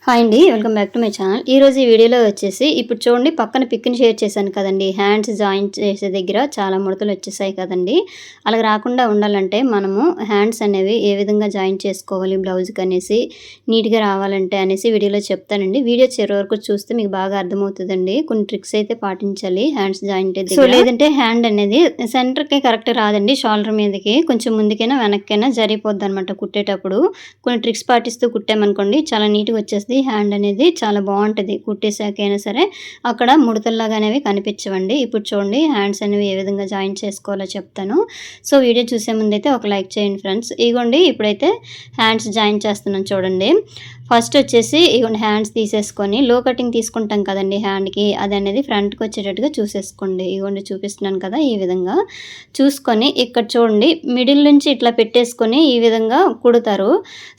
Hi అండి. Welcome back to my channel. ఈరోజు ఈ వీడియోలో వచ్చేసి ఇప్పుడు చూడండి పక్కన పిక్‌ని షేర్ చేశాను కదండీ! హ్యాండ్స్ జాయింట్ చేసే దగ్గర చాలా ముడతలు వచ్చేసాయి కదండీ! అలా రాకుండా ఉండాలంటే మనము హ్యాండ్స్ అనేవి ఏ విధంగా జాయింట్ చేసుకోవాలి బ్లౌజ్‌కి అనేసి నీట్‌గా రావాలంటే అనేసి వీడియోలో చెప్తానండి. వీడియో చివరి వరకు చూస్తే మీకు బాగా అర్థమవుతదండి. కొన్ని ట్రిక్స్ అయితే పాటించాలి హ్యాండ్స్ జాయింట్ దగ్గర. సో లేదంటే హ్యాండ్ అనేది సెంటర్‌కి కరెక్ట్ రాదండి. షోల్డర్ మీదకి కొంచెం ముందుకైనా వెనక్కైనా జరిగిపోద్దనమాట కుట్టేటప్పుడు. కొన్ని ట్రిక్స్ పాటిస్తూ కుట్టామనుకోండి చాలా నీట్‌గా వచ్చేస్తది. హ్యాండ్ అనేది చాలా బాగుంటుంది. కుట్టేసాకైనా సరే అక్కడ ముడతల్లాగా అనేవి కనిపించవండి. ఇప్పుడు చూడండి హ్యాండ్స్ అనేవి ఏ విధంగా జాయింట్ చేసుకోవాలో చెప్తాను. సో వీడియో చూసే ముందైతే ఒక లైక్ చేయండి ఫ్రెండ్స్. ఇగోండి ఇప్పుడైతే హ్యాండ్స్ జాయింట్ చేస్తున్నాను చూడండి. ఫస్ట్ వచ్చేసి ఇగోండి హ్యాండ్స్ తీసేసుకొని లో కటింగ్ తీసుకుంటాం కదండి హ్యాండ్కి, అది అనేది ఫ్రంట్కి వచ్చేటట్టుగా చూసేసుకోండి. ఇగోండి చూపిస్తున్నాను కదా ఈ విధంగా చూసుకొని ఇక్కడ చూడండి మిడిల్ నుంచి ఇట్లా పెట్టేసుకొని ఈ విధంగా కుడతారు.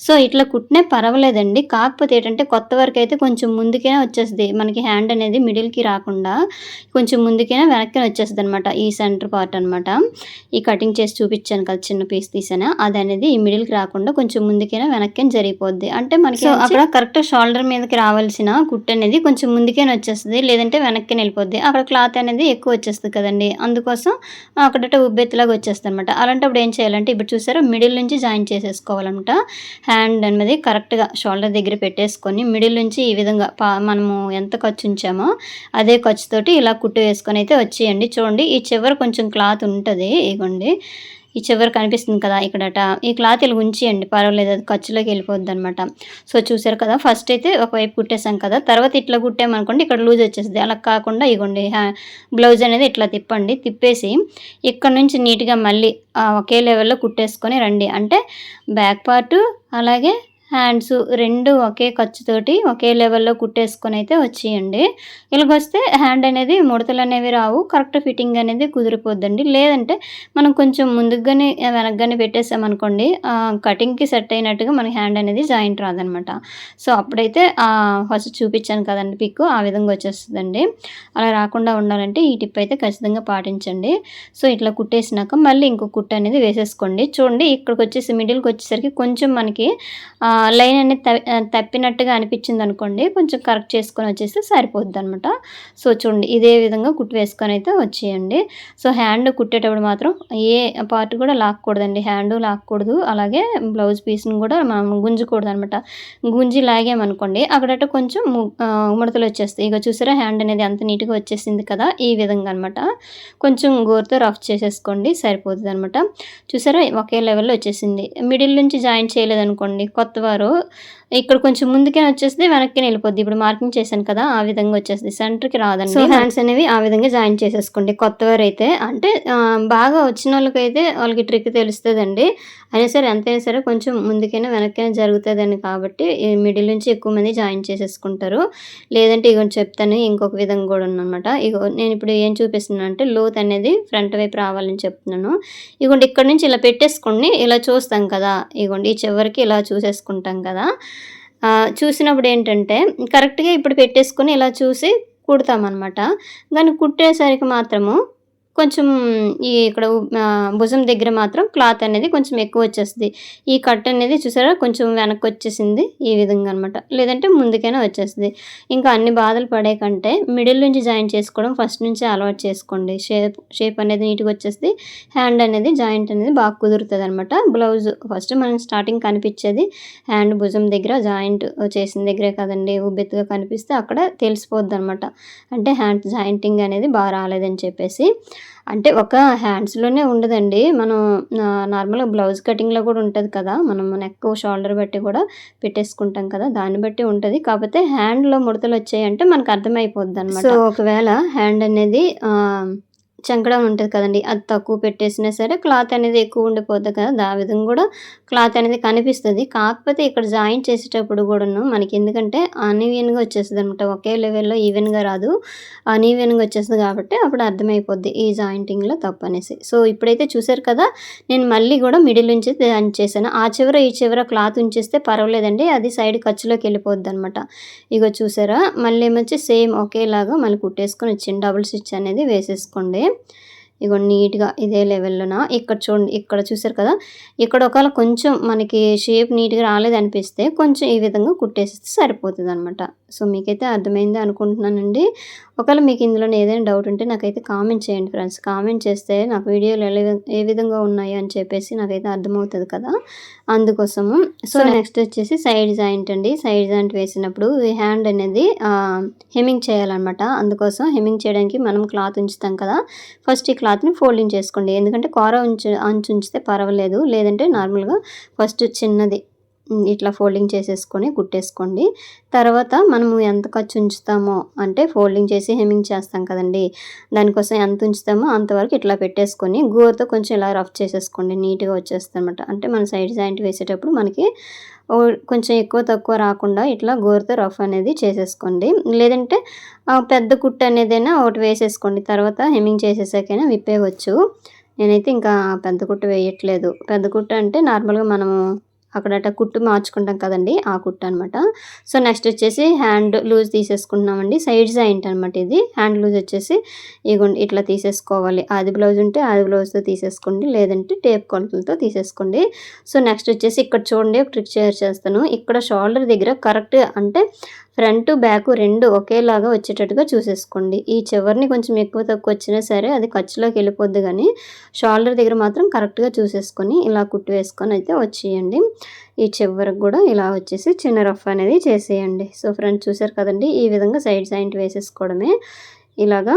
సో ఇట్లా కుట్టినే పర్వాలేదండి. కాకపోతే ఏంటంటే కొత్త వరకు అయితే కొంచెం ముందుకైనా వచ్చేస్తుంది మనకి హ్యాండ్ అనేది మిడిల్కి రాకుండా కొంచెం ముందుకైనా వెనక్కి వచ్చేస్తుంది అనమాట. ఈ సెంటర్ పార్ట్ అనమాట. ఈ కటింగ్ చేసి చూపించాను కదా చిన్న పీస్ తీసాను, అది అనేది ఈ మిడిల్కి రాకుండా కొంచెం ముందుకైనా వెనక్కి జరిగిపోద్ది. అంటే మనకి అక్కడ కరెక్ట్ షోల్డర్ మీదకి రావాల్సిన కుట్టు అనేది కొంచెం ముందుకైనా వచ్చేస్తుంది, లేదంటే వెనక్కి వెళ్ళిపోద్ది. అక్కడ క్లాత్ అనేది ఎక్కువ వచ్చేస్తుంది కదండి, అందుకోసం అక్కడట ఉబ్బెత్తులాగా వచ్చేస్తుంది అనమాట. అలాంటప్పుడు ఏం చేయాలంటే ఇప్పుడు చూసారా మిడిల్ నుంచి జాయిన్ చేసేసుకోవాలన్నమాట. హ్యాండ్ అనేది కరెక్ట్గా షోల్డర్ దగ్గర పెట్టేసుకొని మిడిల్ నుంచి ఈ విధంగా మనము ఎంత ఖర్చు ఉంచామో అదే ఖర్చుతోటి ఇలా కుట్టు వేసుకొని అయితే వచ్చేయండి. చూడండి ఈ చివర కొంచెం క్లాత్ ఉంటుంది, ఇగోండి ఈ చివరి కనిపిస్తుంది కదా ఇక్కడట, ఈ క్లాత్ ఇలా ఉంచేయండి పర్వాలేదు, అది ఖర్చులోకి వెళ్ళిపోద్ది అనమాట. సో చూసారు కదా ఫస్ట్ అయితే ఒకవైపు కుట్టేసాం కదా, తర్వాత ఇట్లా కుట్టామనుకోండి ఇక్కడ లూజ్ వచ్చేస్తుంది. అలా కాకుండా ఇగోండి బ్లౌజ్ అనేది ఇట్లా తిప్పండి. తిప్పేసి ఇక్కడ నుంచి నీట్గా మళ్ళీ ఒకే లెవెల్లో కుట్టేసుకొని రండి. అంటే బ్యాక్ పార్ట్ అలాగే హ్యాండ్స్ రెండు ఒకే ఖర్చుతోటి ఒకే లెవెల్లో కుట్టేసుకొని అయితే వచ్చేయండి. ఇలాగొస్తే హ్యాండ్ అనేది ముడతలు అనేవి రావు, కరెక్ట్ ఫిట్టింగ్ అనేది కుదిరిపోద్దండి. లేదంటే మనం కొంచెం ముందుగానే వెనక్గానే పెట్టేసామనుకోండి కటింగ్కి సెట్ అయినట్టుగా మన హ్యాండ్ అనేది జాయింట్ రాదనమాట. సో అప్పుడైతే ఫస్ట్ చూపించాను కదండి పిక్, ఆ విధంగా వచ్చేస్తుందండి. అలా రాకుండా ఉండాలంటే ఈ టిప్ అయితే ఖచ్చితంగా పాటించండి. సో ఇట్లా కుట్టేసినాక మళ్ళీ ఇంకో కుట్టు అనేది వేసేసుకోండి. చూడండి ఇక్కడికి వచ్చేసి మిడిల్కి వచ్చేసరికి కొంచెం మనకి లైన్ అనేది తప్పినట్టుగా అనిపించింది అనుకోండి, కొంచెం కరెక్ట్ చేసుకొని వచ్చేస్తే సరిపోద్ది అనమాట. సో చూడండి ఇదే విధంగా కుట్టు వేసుకొని అయితే వచ్చేయండి. సో హ్యాండ్ కుట్టేటప్పుడు మాత్రం ఏ పార్ట్ కూడా లాక్కూడదండి, హ్యాండ్ లాక్కూడదు, అలాగే బ్లౌజ్ పీస్ని కూడా మనం గుంజకూడదు అనమాట. గుంజి లాగామనుకోండి అక్కడట కొంచెం ముడతలు వచ్చేస్తాయి. ఇక చూసారా హ్యాండ్ అనేది అంత నీట్గా వచ్చేసింది కదా, ఈ విధంగా అనమాట. కొంచెం గోరుతో రఫ్ చేసేసుకోండి సరిపోతుంది అనమాట. చూసారా ఒకే లెవెల్లో వచ్చేసింది. మిడిల్ నుంచి జాయిన్ చేయలేదనుకోండి కొత్త వారు ఇక్కడ కొంచెం ముందుకే వచ్చేస్తే వెనక్కి వెళ్ళిపోద్ది. ఇప్పుడు మార్కింగ్ చేశాను కదా ఆ విధంగా వచ్చేస్తుంది, సెంటర్కి రాదండి. సో హ్యాండ్స్ అనేవి ఆ విధంగా జాయిన్ చేసేసుకోండి. కొత్తవారు అయితే అంటే బాగా వచ్చిన వాళ్ళకైతే వాళ్ళకి ట్రిక్ తెలుస్తుందండి. అయినా సరే ఎంతైనా సరే కొంచెం ముందుకైనా వెనక్కైనా జరుగుతుందని కాబట్టి మిడిల్ నుంచి ఎక్కువ మంది జాయిన్ చేసేసుకుంటారు. లేదంటే ఇగో చెప్తాను ఇంకొక విధంగా కూడా ఉందన్నమాట. ఇగో నేను ఇప్పుడు ఏం చూపిస్తున్నాను అంటే లోత్ అనేది ఫ్రంట్ వైపు రావాలని చెప్తున్నాను. ఇగోండి ఇక్కడ నుంచి ఇలా పెట్టేసుకోండి, ఇలా చూస్తాం కదా, ఇగోండి ఈ చివరికి ఇలా చూసేసుకుంటాం కదా. చూసినప్పుడు ఏంటంటే కరెక్ట్గా ఇప్పుడు పెట్టేసుకొని ఇలా చూసి కుడతామన్నమాట. కానీ కుట్టేసరికి మాత్రము కొంచెం ఇక్కడ భుజం దగ్గర మాత్రం క్లాత్ అనేది కొంచెం ఎక్కువ వచ్చేస్తుంది. ఈ కట్ అనేది చూసారా కొంచెం వెనక్కి వచ్చేసింది ఈ విధంగా అనమాట, లేదంటే ముందుకైనా వచ్చేస్తుంది. ఇంకా అన్ని బాధలు పడే కంటే మిడిల్ నుంచి జాయిన్ చేసుకోవడం ఫస్ట్ నుంచి అలవాటు చేసుకోండి. షేప్ అనేది నీట్గా వచ్చేస్తుంది, హ్యాండ్ అనేది జాయింట్ అనేది బాగా కుదురుతుంది అనమాట. బ్లౌజ్ ఫస్ట్ మనం స్టార్టింగ్ కనిపించేది హ్యాండ్ భుజం దగ్గర జాయింట్ చేసిన దగ్గరే కదండి, ఉబ్బెత్తుగా కనిపిస్తే అక్కడ తెలిసిపోద్ది అనమాట. అంటే హ్యాండ్ జాయింటింగ్ అనేది బాగా రాలేదని చెప్పేసి. అంటే ఒక హ్యాండ్స్లోనే ఉండదండి, మనం నార్మల్గా బ్లౌజ్ కటింగ్లో కూడా ఉంటుంది కదా, మనం నెక్ షోల్డర్ బట్టి కూడా పెట్టేసుకుంటాం కదా, దాన్ని బట్టి ఉంటుంది. కాకపోతే హ్యాండ్లో ముడతలు వచ్చాయంటే మనకు అర్థమైపోద్ది అనమాట. సో ఒకవేళ హ్యాండ్ అనేది చంకడం ఉంటుంది కదండి, అది తక్కువ పెట్టేసినా సరే క్లాత్ అనేది ఎక్కువ ఉండిపోద్ది కదా, ఆ విధంగా కూడా క్లాత్ అనేది కనిపిస్తుంది. కాకపోతే ఇక్కడ జాయింట్ చేసేటప్పుడు కూడాను మనకి ఎందుకంటే అన్ఈవెన్గా వచ్చేస్తుంది అనమాట, ఒకే లెవెల్లో ఈవెన్గా రాదు, అన్ఈవెన్గా వచ్చేస్తుంది. కాబట్టి అప్పుడు అర్థమైపోద్ది ఈ జాయింటింగ్లో తప్పు అనేసి. సో ఇప్పుడైతే చూసారు కదా నేను మళ్ళీ కూడా మిడిల్ నుంచి జాయింట్ చేశాను. ఆ చివర ఈ చివర క్లాత్ ఉంచేస్తే పర్వాలేదండి, అది సైడ్ ఖర్చులోకి వెళ్ళిపోద్ది అనమాట. ఇగో చూసారా మళ్ళీ ఏమొచ్చి సేమ్ ఒకేలాగా మళ్ళీ కుట్టేసుకొని వచ్చింది. డబుల్ స్టిచ్ అనేది వేసేసుకోండి. ఇగోండి నీట్‌గా ఇదే లెవెల్‌లోన ఇక్కడ చూడండి. ఇక్కడ చూసారు కదా! ఇక్కడ ఒకవేళ కొంచెం మనకి షేప్ నీట్‌గా రాలేదనిపిస్తే కొంచెం ఈ విధంగా కుట్టేసేస్తే సరిపోతదనమాట. సో, మీకైతే అర్థమైంది అనుకుంటున్నానండి. ఒకవేళ మీకు ఇందులోనే ఏదైనా డౌట్ ఉంటే నాకైతే కామెంట్ చేయండి ఫ్రెండ్స్. కామెంట్ చేస్తే నాకు వీడియోలు ఏ విధంగా ఉన్నాయి అని చెప్పేసి నాకైతే అర్థమవుతది కదా! అందుకోసము. సో, నెక్స్ట్ వచ్చేసి సైడ్ జాయింట్ అండి. సైడ్ జాయింట్ వేసినప్పుడు ఈ హ్యాండ్ అనేది హెమ్మింగ్ చేయాలనమాట. అందుకోసం హెమ్మింగ్ చేయడానికి మనం క్లాత్ ఉంచుతాం కదా! ఫస్ట్ ఈ క్లాత్‌ని ఫోల్డింగ్ చేసుకోండి. ఎందుకంటే కూర అంచు ఉంచితే పర్వాలేదు. లేదంటే నార్మల్‌గా ఫస్ట్ చిన్నది ఇట్లా ఫోల్డింగ్ చేసేసుకొని కుట్టేసుకోండి. తర్వాత మనము ఎంత ఖర్చు ఉంచుతామో అంటే ఫోల్డింగ్ చేసి హెమ్మింగ్ చేస్తాం కదండీ! దానికోసం ఎంత ఉంచుతామో అంతవరకు ఇట్లా పెట్టేసుకొని గోరుతో కొంచెం ఇలా రఫ్ చేసేసుకోండి. నీట్‌గా వచ్చేస్తదనమాట. అంటే మన సైడ్ జాయింట్ వేసేటప్పుడు మనకి కొంచెం ఎక్కువ తక్కువ రాకుండా ఇట్లా గోరుతో రఫ్ అనేది చేసేసుకోండి. లేదంటే పెద్ద కుట్టు అనేదైనా ఒకటి వేసేసుకోండి. తర్వాత హెమ్మింగ్ చేసేసాకైనా విప్పేయవచ్చు. నేనైతే ఇంకా పెద్ద కుట్టు వేయట్లేదు. పెద్ద కుట్టు అంటే నార్మల్‌గా మనము అక్కడట కుట్టు మార్చుకుంటాం కదండీ! ఆ కుట్టనమాట. సో, నెక్స్ట్ వచ్చేసి హ్యాండ్ లూజ్ తీసేసుకుంటున్నామండి. సైడ్ జాయింట్ అనమాట ఇది. హ్యాండ్ లూజ్ వచ్చేసి ఇగోండి ఇట్లా తీసేసుకోవాలి. ఆది బ్లౌజ్ ఉంటే ఆది బ్లౌజ్‌తో తీసేసుకోండి. లేదంటే టేప్ కొలతలతో తీసేసుకోండి. సో, నెక్స్ట్ వచ్చేసి ఇక్కడ చూడండి ఒక ట్రిక్ షేర్ చేస్తాను. ఇక్కడ షోల్డర్ దగ్గర కరెక్ట్‌గా అంటే ఫ్రంట్, బ్యాక్ 2 ఒకేలాగా వచ్చేటట్టుగా చూసేసుకోండి. ఈ చివరిని కొంచెం ఎక్కువ తక్కువ వచ్చినా సరే అది ఖర్చులోకి వెళ్ళిపోద్ది గానీ, షోల్డర్ దగ్గర మాత్రం కరెక్ట్‌గా చూసేసుకొని ఇలా కుట్టు వేసుకొని అయితే వచ్చేయండి. ఈ చివరికి కూడా ఇలా వచ్చేసి చిన్న రఫ్ అనేది చేసేయండి. సో, ఫ్రెండ్స్ చూసారు కదండీ! ఈ విధంగా సైడ్ జాయింట్ వేసేసుకోవడమే. ఇలాగా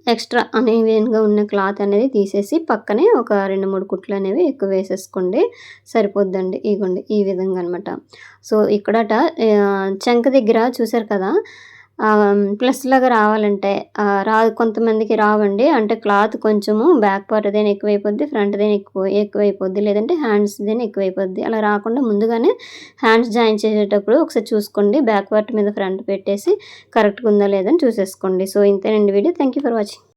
ఎక్స్ట్రా అన్‌ఈవెన్‌గా ఉన్న క్లాత్ అనేది తీసేసి పక్కనే ఒక 2, 3 కుట్లనేవి ఎక్కువ వేసేసుకోండి. సరిపోద్దండి. ఇగోండి ఈ విధంగా అనమాట. సో, ఇక్కడట చంక దగ్గర చూసారు కదా! ప్లస్ లాగా రావాలంటే కొంతమందికి రావండి. అంటే క్లాత్ కొంచెము బ్యాక్ పార్ట్‌దైనా ఎక్కువైపోద్ది. ఫ్రంట్‌దైనా ఎక్కువైపోద్ది. లేదంటే హ్యాండ్స్‌దైనా ఎక్కువైపోద్ది. అలా రాకుండా ముందుగానే హ్యాండ్స్ జాయిన్ చేసేటప్పుడు ఒకసారి చూసుకోండి. బ్యాక్ పార్ట్ మీద ఫ్రంట్ పెట్టేసి కరెక్ట్‌గా ఉందా లేదా అని చూసేసుకోండి. సో, ఇంతేనండి video. Thank you for watching.